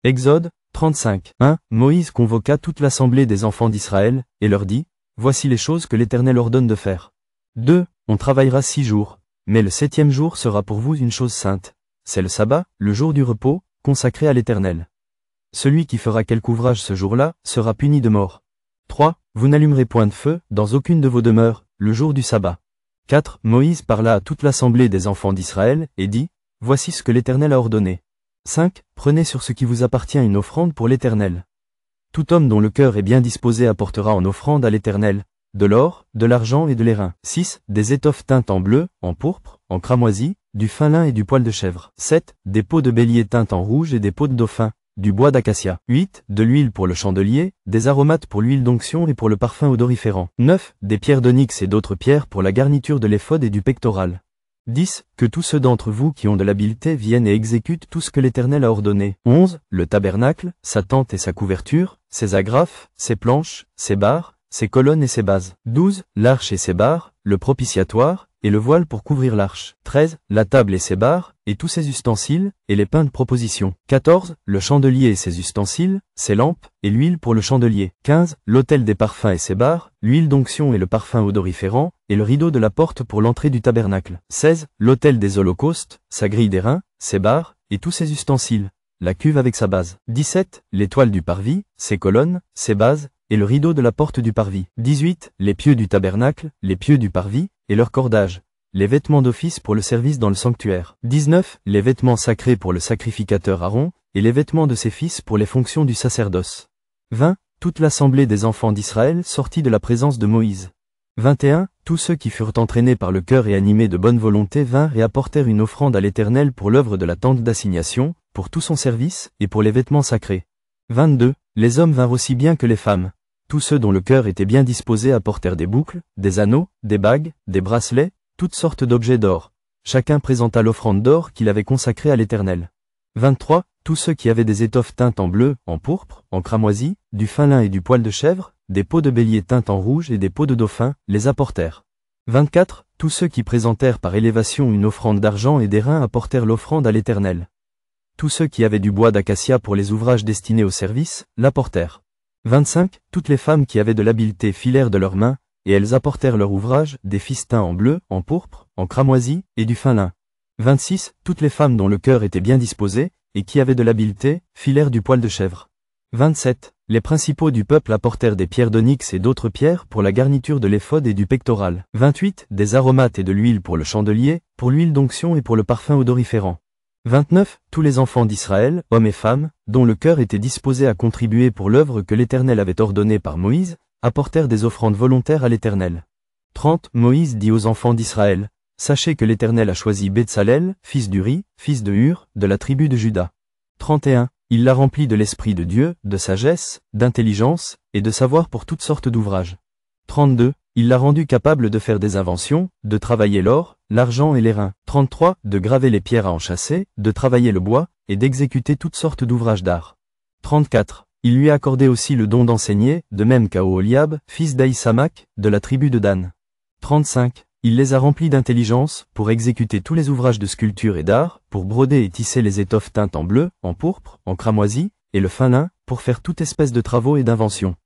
Exode 35. 1. Moïse convoqua toute l'assemblée des enfants d'Israël, et leur dit, voici les choses que l'Éternel ordonne de faire. 2. On travaillera 6 jours, mais le 7e jour sera pour vous une chose sainte. C'est le sabbat, le jour du repos, consacré à l'Éternel. Celui qui fera quelque ouvrage ce jour-là, sera puni de mort. 3. Vous n'allumerez point de feu, dans aucune de vos demeures, le jour du sabbat. 4. Moïse parla à toute l'assemblée des enfants d'Israël, et dit, voici ce que l'Éternel a ordonné. 5. Prenez sur ce qui vous appartient une offrande pour l'Éternel. Tout homme dont le cœur est bien disposé apportera en offrande à l'Éternel, de l'or, de l'argent et de l'airain. 6. Des étoffes teintes en bleu, en pourpre, en cramoisi, du fin lin et du poil de chèvre. 7. Des peaux de bélier teintes en rouge et des peaux de dauphin, du bois d'acacia. 8. De l'huile pour le chandelier, des aromates pour l'huile d'onction et pour le parfum odoriférant. 9. Des pierres d'onyx et d'autres pierres pour la garniture de l'éphod et du pectoral. 10. Que tous ceux d'entre vous qui ont de l'habileté viennent et exécutent tout ce que l'Éternel a ordonné. 11. Le tabernacle, sa tente et sa couverture, ses agrafes, ses planches, ses barres, ses colonnes et ses bases. 12. L'arche et ses barres, le propitiatoire, et le voile pour couvrir l'arche. 13. La table et ses barres, et tous ses ustensiles, et les pains de proposition. 14. Le chandelier et ses ustensiles, ses lampes, et l'huile pour le chandelier. 15. L'autel des parfums et ses barres, l'huile d'onction et le parfum odoriférant, et le rideau de la porte pour l'entrée du tabernacle. 16. L'autel des holocaustes, sa grille d'airain, ses barres, et tous ses ustensiles, la cuve avec sa base. 17. L'étoile du parvis, ses colonnes, ses bases, et le rideau de la porte du parvis. 18. Les pieux du tabernacle, les pieux du parvis, et leur cordage. Les vêtements d'office pour le service dans le sanctuaire. 19. Les vêtements sacrés pour le sacrificateur Aaron, et les vêtements de ses fils pour les fonctions du sacerdoce. 20. Toute l'assemblée des enfants d'Israël sortit de la présence de Moïse. 21. Tous ceux qui furent entraînés par le cœur et animés de bonne volonté vinrent et apportèrent une offrande à l'Éternel pour l'œuvre de la tente d'assignation, pour tout son service, et pour les vêtements sacrés. 22. Les hommes vinrent aussi bien que les femmes. Tous ceux dont le cœur était bien disposé apportèrent des boucles, des anneaux, des bagues, des bracelets, toutes sortes d'objets d'or. Chacun présenta l'offrande d'or qu'il avait consacrée à l'Éternel. 23. Tous ceux qui avaient des étoffes teintes en bleu, en pourpre, en cramoisi, du fin lin et du poil de chèvre, des peaux de bélier teintes en rouge et des peaux de dauphin, les apportèrent. 24. Tous ceux qui présentèrent par élévation une offrande d'argent et d'airain apportèrent l'offrande à l'Éternel. Tous ceux qui avaient du bois d'acacia pour les ouvrages destinés au service, l'apportèrent. 25. Toutes les femmes qui avaient de l'habileté filèrent de leurs mains, et elles apportèrent leur ouvrage, des fistins en bleu, en pourpre, en cramoisi, et du fin lin. 26. Toutes les femmes dont le cœur était bien disposé, et qui avaient de l'habileté, filèrent du poil de chèvre. 27. Les principaux du peuple apportèrent des pierres d'onyx et d'autres pierres pour la garniture de l'éphod et du pectoral. 28. Des aromates et de l'huile pour le chandelier, pour l'huile d'onction et pour le parfum odoriférant. 29. Tous les enfants d'Israël, hommes et femmes, dont le cœur était disposé à contribuer pour l'œuvre que l'Éternel avait ordonnée par Moïse, apportèrent des offrandes volontaires à l'Éternel. 30. Moïse dit aux enfants d'Israël, sachez que l'Éternel a choisi Betsalel, fils d'Uri, fils de Hur, de la tribu de Juda. 31. Il l'a rempli de l'Esprit de Dieu, de sagesse, d'intelligence, et de savoir pour toutes sortes d'ouvrages. 32. Il l'a rendu capable de faire des inventions, de travailler l'or, l'argent et l'airain. 33. De graver les pierres à enchâsser, de travailler le bois, et d'exécuter toutes sortes d'ouvrages d'art. 34. Il lui a accordé aussi le don d'enseigner, de même qu'à Oholiab, fils d'Aïsamak, de la tribu de Dan. 35. Il les a remplis d'intelligence, pour exécuter tous les ouvrages de sculpture et d'art, pour broder et tisser les étoffes teintes en bleu, en pourpre, en cramoisi, et le fin lin, pour faire toute espèce de travaux et d'inventions.